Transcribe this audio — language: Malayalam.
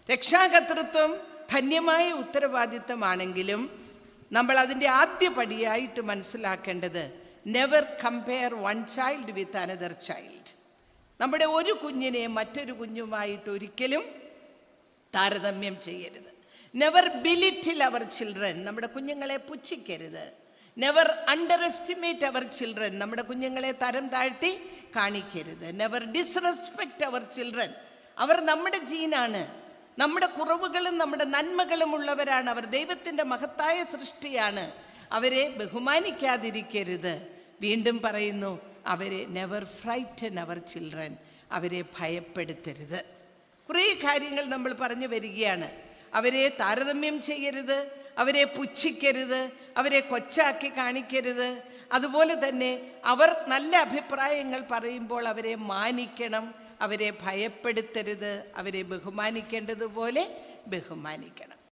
രക്ഷാകർതൃത്വം ധന്യമായ ഉത്തരവാദിത്തമാണെങ്കിലും നമ്മൾ അതിൻ്റെ ആദ്യ പടിയായിട്ട് മനസ്സിലാക്കേണ്ടത് never compare one Child with another child. നമ്മുടെ ഒരു കുഞ്ഞിനെ മറ്റൊരു കുഞ്ഞുമായിട്ട് ഒരിക്കലും താരതമ്യം ചെയ്യരുത്. നെവർ ബിലിറ്റിൽ അവർ ചിൽഡ്രൻ, നമ്മുടെ കുഞ്ഞുങ്ങളെ പുച്ഛിക്കരുത്. നെവർ അണ്ടർ എസ്റ്റിമേറ്റ് അവർ ചിൽഡ്രൻ, നമ്മുടെ കുഞ്ഞുങ്ങളെ തരം താഴ്ത്തി കാണിക്കരുത്. നെവർ ഡിസ്റെസ്പെക്റ്റ് അവർ ചിൽഡ്രൻ, അവർ നമ്മുടെ ജീനാണ്, നമ്മുടെ കുറവുകളും നമ്മുടെ നന്മകളും ഉള്ളവരാണ്, അവർ ദൈവത്തിൻ്റെ മഹത്തായ സൃഷ്ടിയാണ്. അവരെ ബഹുമാനിക്കാതിരിക്കരുത്. വീണ്ടും പറയുന്നു, അവരെ നെവർ ഫ്രൈറ്റൻ അവർ ചിൽഡ്രൻ, അവരെ ഭയപ്പെടുത്തരുത്. കുറേ കാര്യങ്ങൾ നമ്മൾ പറഞ്ഞു വരികയാണ്. അവരെ താരതമ്യം ചെയ്യരുത്, അവരെ പുച്ഛിക്കരുത്, അവരെ കൊച്ചാക്കി കാണിക്കരുത്. അതുപോലെ തന്നെ അവർ നല്ല അഭിപ്രായങ്ങൾ പറയുമ്പോൾ അവരെ മാനിക്കണം, അവരെ ഭയപ്പെടുത്തരുത്, അവരെ ബഹുമാനിക്കേണ്ടതുപോലെ ബഹുമാനിക്കണം.